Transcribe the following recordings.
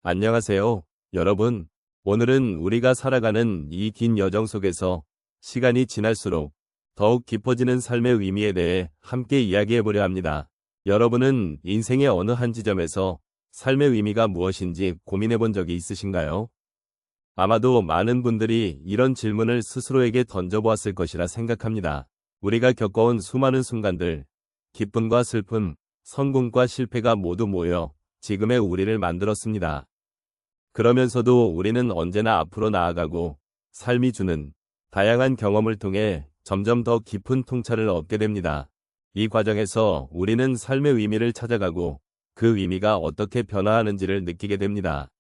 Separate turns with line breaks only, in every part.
안녕하세요, 여러분. 오늘은 우리가 살아가는 이 긴 여정 속에서 시간이 지날수록 더욱 깊어지는 삶의 의미에 대해 함께 이야기해 보려 합니다. 여러분은 인생의 어느 한 지점에서 삶의 의미가 무엇인지 고민해 본 적이 있으신가요? 아마도 많은 분들이 이런 질문을 스스로에게 던져보았을 것이라 생각합니다. 우리가 겪어온 수많은 순간들, 기쁨과 슬픔, 성공과 실패가 모두 모여 지금의 우리를 만들었습니다. 그러면서도 우리는 언제나 앞으로 나아가고 삶이 주는 다양한 경험을 통해 점점 더 깊은 통찰을 얻게 됩니다. 이 과정에서 우리는 삶의 의미를 찾아가고 그 의미가 어떻게 변화하는지를 느끼게 됩니다.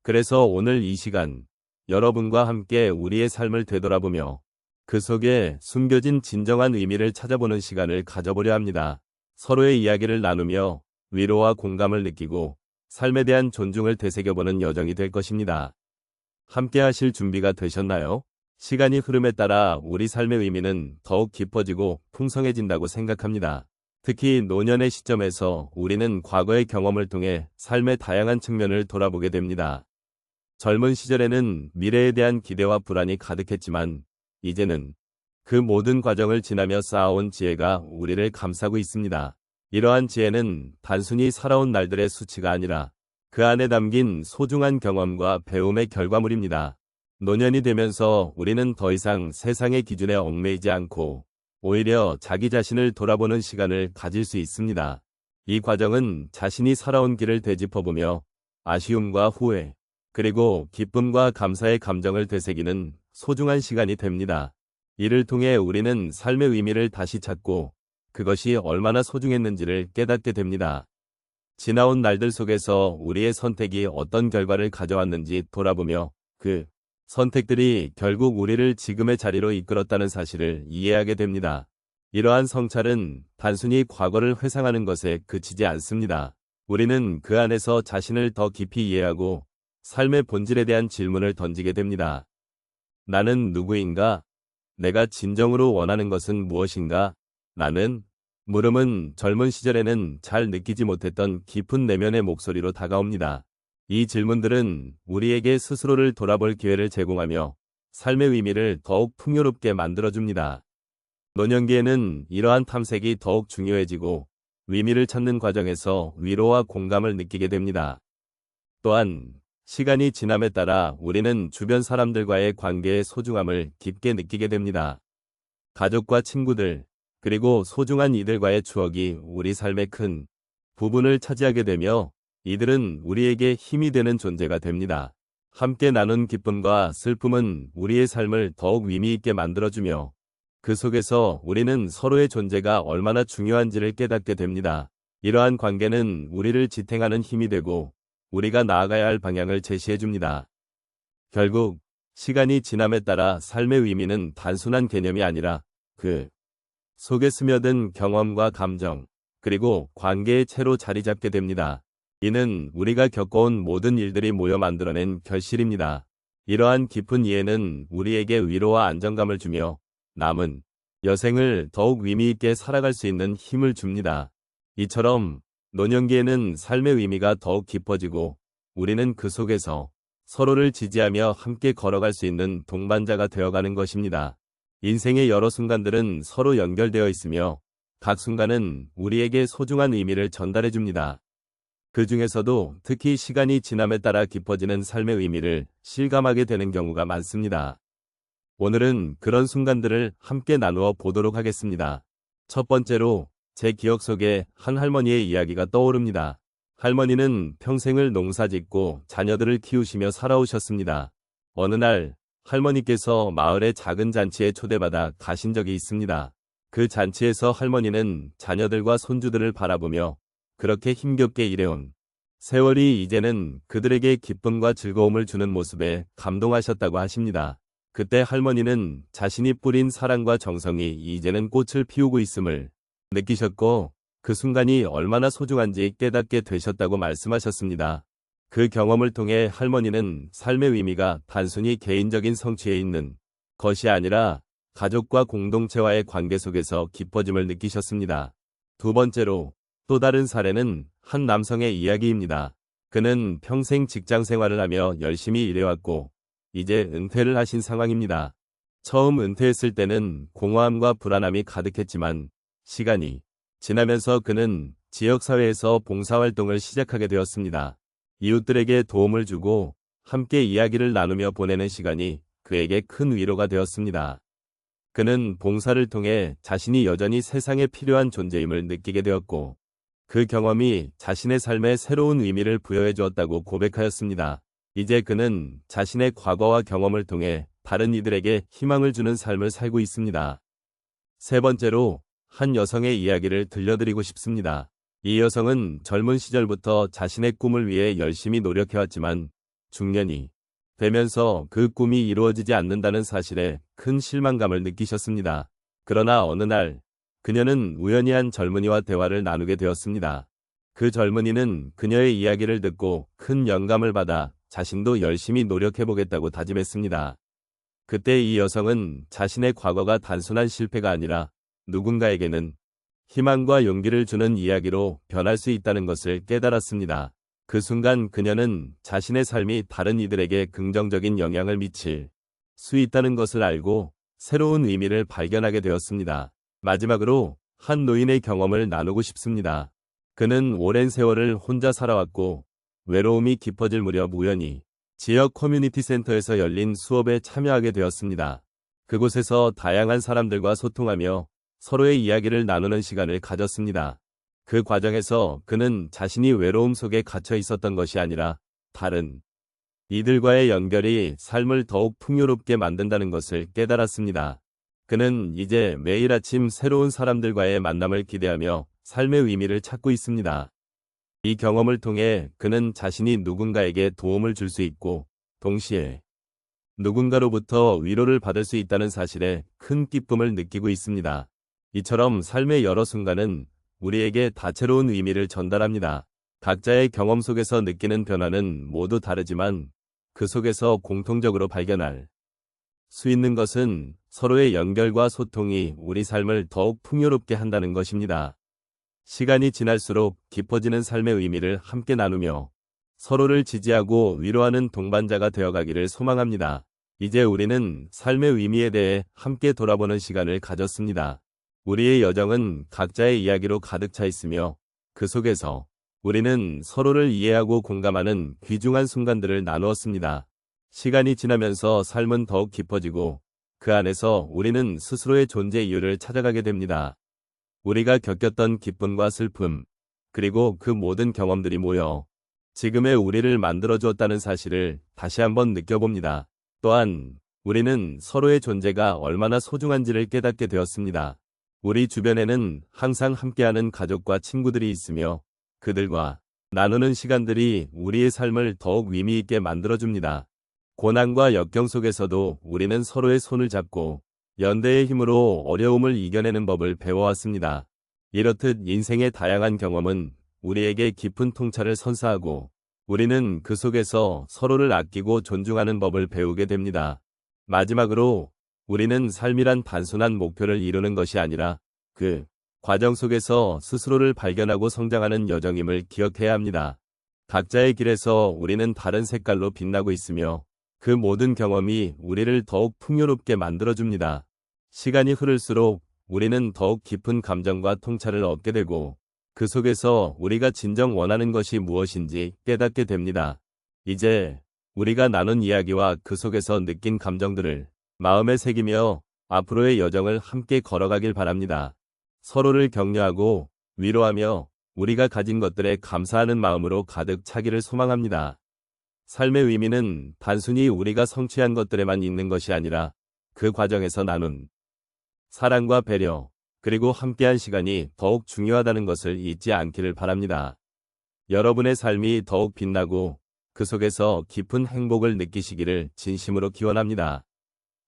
그래서 오늘 이 시간, 여러분과 함께 우리의 삶을 되돌아보며 그 속에 숨겨진 진정한 의미를 찾아보는 시간을 가져보려 합니다. 서로의 이야기를 나누며 위로와 공감을 느끼고 삶에 대한 존중을 되새겨보는 여정이 될 것입니다. 함께 하실 준비가 되셨나요? 시간이 흐름에 따라 우리 삶의 의미는 더욱 깊어지고 풍성해진다고 생각합니다. 특히 노년의 시점에서 우리는 과거의 경험을 통해 삶의 다양한 측면을 돌아보게 됩니다. 젊은 시절에는 미래에 대한 기대와 불안이 가득했지만 이제는 그 모든 과정을 지나며 쌓아온 지혜가 우리를 감싸고 있습니다. 이러한 지혜는 단순히 살아온 날들의 수치가 아니라 그 안에 담긴 소중한 경험과 배움의 결과물입니다. 노년이 되면서 우리는 더 이상 세상의 기준에 얽매이지 않고 오히려 자기 자신을 돌아보는 시간을 가질 수 있습니다. 이 과정은 자신이 살아온 길을 되짚어보며 아쉬움과 후회, 그리고 기쁨과 감사의 감정을 되새기는 소중한 시간이 됩니다. 이를 통해 우리는 삶의 의미를 다시 찾고 그것이 얼마나 소중했는지를 깨닫게 됩니다. 지나온 날들 속에서 우리의 선택이 어떤 결과를 가져왔는지 돌아보며 그 선택들이 결국 우리를 지금의 자리로 이끌었다는 사실을 이해하게 됩니다. 이러한 성찰은 단순히 과거를 회상하는 것에 그치지 않습니다. 우리는 그 안에서 자신을 더 깊이 이해하고 삶의 본질에 대한 질문을 던지게 됩니다. 나는 누구인가? 내가 진정으로 원하는 것은 무엇인가? 나는 물음은 젊은 시절에는 잘 느끼지 못했던 깊은 내면의 목소리로 다가옵니다. 이 질문들은 우리에게 스스로를 돌아볼 기회를 제공하며 삶의 의미를 더욱 풍요롭게 만들어줍니다. 노년기에는 이러한 탐색이 더욱 중요해지고 의미를 찾는 과정에서 위로와 공감을 느끼게 됩니다. 또한 시간이 지남에 따라 우리는 주변 사람들과의 관계의 소중함을 깊게 느끼게 됩니다. 가족과 친구들, 그리고 소중한 이들과의 추억이 우리 삶의 큰 부분을 차지하게 되며 이들은 우리에게 힘이 되는 존재가 됩니다. 함께 나눈 기쁨과 슬픔은 우리의 삶을 더욱 의미 있게 만들어주며 그 속에서 우리는 서로의 존재가 얼마나 중요한지를 깨닫게 됩니다. 이러한 관계는 우리를 지탱하는 힘이 되고 우리가 나아가야 할 방향을 제시해줍니다. 결국 시간이 지남에 따라 삶의 의미는 단순한 개념이 아니라 그 속에 스며든 경험과 감정, 그리고 관계의 채로 자리 잡게 됩니다. 이는 우리가 겪어온 모든 일들이 모여 만들어낸 결실입니다. 이러한 깊은 이해는 우리에게 위로와 안정감을 주며 남은 여생을 더욱 의미 있게 살아갈 수 있는 힘을 줍니다. 이처럼 노년기에는 삶의 의미가 더욱 깊어지고 우리는 그 속에서 서로를 지지하며 함께 걸어갈 수 있는 동반자가 되어가는 것입니다. 인생의 여러 순간들은 서로 연결되어 있으며 각 순간은 우리에게 소중한 의미를 전달해 줍니다. 그 중에서도 특히 시간이 지남에 따라 깊어지는 삶의 의미를 실감하게 되는 경우가 많습니다. 오늘은 그런 순간들을 함께 나누어 보도록 하겠습니다. 첫 번째로 제 기억 속에 한 할머니의 이야기가 떠오릅니다. 할머니는 평생을 농사짓고 자녀들을 키우시며 살아오셨습니다. 어느 날 할머니께서 마을의 작은 잔치에 초대받아 가신 적이 있습니다. 그 잔치에서 할머니는 자녀들과 손주들을 바라보며 그렇게 힘겹게 일해온 세월이 이제는 그들에게 기쁨과 즐거움을 주는 모습에 감동하셨다고 하십니다. 그때 할머니는 자신이 뿌린 사랑과 정성이 이제는 꽃을 피우고 있음을 느끼셨고 그 순간이 얼마나 소중한지 깨닫게 되셨다고 말씀하셨습니다. 그 경험을 통해 할머니는 삶의 의미가 단순히 개인적인 성취에 있는 것이 아니라 가족과 공동체와의 관계 속에서 깊어짐을 느끼셨습니다. 두 번째로 또 다른 사례는 한 남성의 이야기입니다. 그는 평생 직장 생활을 하며 열심히 일해왔고 이제 은퇴를 하신 상황입니다. 처음 은퇴했을 때는 공허함과 불안함이 가득했지만 시간이 지나면서 그는 지역사회에서 봉사활동을 시작하게 되었습니다. 이웃들에게 도움을 주고 함께 이야기를 나누며 보내는 시간이 그에게 큰 위로가 되었습니다. 그는 봉사를 통해 자신이 여전히 세상에 필요한 존재임을 느끼게 되었고 그 경험이 자신의 삶에 새로운 의미를 부여해 주었다고 고백하였습니다. 이제 그는 자신의 과거와 경험을 통해 다른 이들에게 희망을 주는 삶을 살고 있습니다. 세 번째로 한 여성의 이야기를 들려드리고 싶습니다. 이 여성은 젊은 시절부터 자신의 꿈을 위해 열심히 노력해왔지만 중년이 되면서 그 꿈이 이루어지지 않는다는 사실에 큰 실망감을 느끼셨습니다. 그러나 어느 날 그녀는 우연히 한 젊은이와 대화를 나누게 되었습니다. 그 젊은이는 그녀의 이야기를 듣고 큰 영감을 받아 자신도 열심히 노력해보겠다고 다짐했습니다. 그때 이 여성은 자신의 과거가 단순한 실패가 아니라 누군가에게는 희망과 용기를 주는 이야기로 변할 수 있다는 것을 깨달았습니다. 그 순간 그녀는 자신의 삶이 다른 이들에게 긍정적인 영향을 미칠 수 있다는 것을 알고 새로운 의미를 발견하게 되었습니다. 마지막으로 한 노인의 경험을 나누고 싶습니다. 그는 오랜 세월을 혼자 살아왔고 외로움이 깊어질 무렵 우연히 지역 커뮤니티 센터에서 열린 수업에 참여하게 되었습니다. 그곳에서 다양한 사람들과 소통하며 서로의 이야기를 나누는 시간을 가졌습니다. 그 과정에서 그는 자신이 외로움 속에 갇혀 있었던 것이 아니라 다른 이들과의 연결이 삶을 더욱 풍요롭게 만든다는 것을 깨달았습니다. 그는 이제 매일 아침 새로운 사람들과의 만남을 기대하며 삶의 의미를 찾고 있습니다. 이 경험을 통해 그는 자신이 누군가에게 도움을 줄 수 있고 동시에 누군가로부터 위로를 받을 수 있다는 사실에 큰 기쁨을 느끼고 있습니다. 이처럼 삶의 여러 순간은 우리에게 다채로운 의미를 전달합니다. 각자의 경험 속에서 느끼는 변화는 모두 다르지만 그 속에서 공통적으로 발견할 수 있는 것은 서로의 연결과 소통이 우리 삶을 더욱 풍요롭게 한다는 것입니다. 시간이 지날수록 깊어지는 삶의 의미를 함께 나누며 서로를 지지하고 위로하는 동반자가 되어가기를 소망합니다. 이제 우리는 삶의 의미에 대해 함께 돌아보는 시간을 가졌습니다. 우리의 여정은 각자의 이야기로 가득 차 있으며 그 속에서 우리는 서로를 이해하고 공감하는 귀중한 순간들을 나누었습니다. 시간이 지나면서 삶은 더욱 깊어지고 그 안에서 우리는 스스로의 존재 이유를 찾아가게 됩니다. 우리가 겪었던 기쁨과 슬픔, 그리고 그 모든 경험들이 모여 지금의 우리를 만들어주었다는 사실을 다시 한번 느껴봅니다. 또한 우리는 서로의 존재가 얼마나 소중한지를 깨닫게 되었습니다. 우리 주변에는 항상 함께하는 가족과 친구들이 있으며 그들과 나누는 시간들이 우리의 삶을 더욱 의미 있게 만들어줍니다. 고난과 역경 속에서도 우리는 서로의 손을 잡고 연대의 힘으로 어려움을 이겨내는 법을 배워왔습니다. 이렇듯 인생의 다양한 경험은 우리에게 깊은 통찰을 선사하고 우리는 그 속에서 서로를 아끼고 존중하는 법을 배우게 됩니다. 마지막으로 우리는 삶이란 단순한 목표를 이루는 것이 아니라 그 과정 속에서 스스로를 발견하고 성장하는 여정임을 기억해야 합니다. 각자의 길에서 우리는 다른 색깔로 빛나고 있으며 그 모든 경험이 우리를 더욱 풍요롭게 만들어줍니다. 시간이 흐를수록 우리는 더욱 깊은 감정과 통찰을 얻게 되고 그 속에서 우리가 진정 원하는 것이 무엇인지 깨닫게 됩니다. 이제 우리가 나눈 이야기와 그 속에서 느낀 감정들을 마음에 새기며 앞으로의 여정을 함께 걸어가길 바랍니다. 서로를 격려하고 위로하며 우리가 가진 것들에 감사하는 마음으로 가득 차기를 소망합니다. 삶의 의미는 단순히 우리가 성취한 것들에만 있는 것이 아니라 그 과정에서 나눈 사랑과 배려, 그리고 함께한 시간이 더욱 중요하다는 것을 잊지 않기를 바랍니다. 여러분의 삶이 더욱 빛나고 그 속에서 깊은 행복을 느끼시기를 진심으로 기원합니다.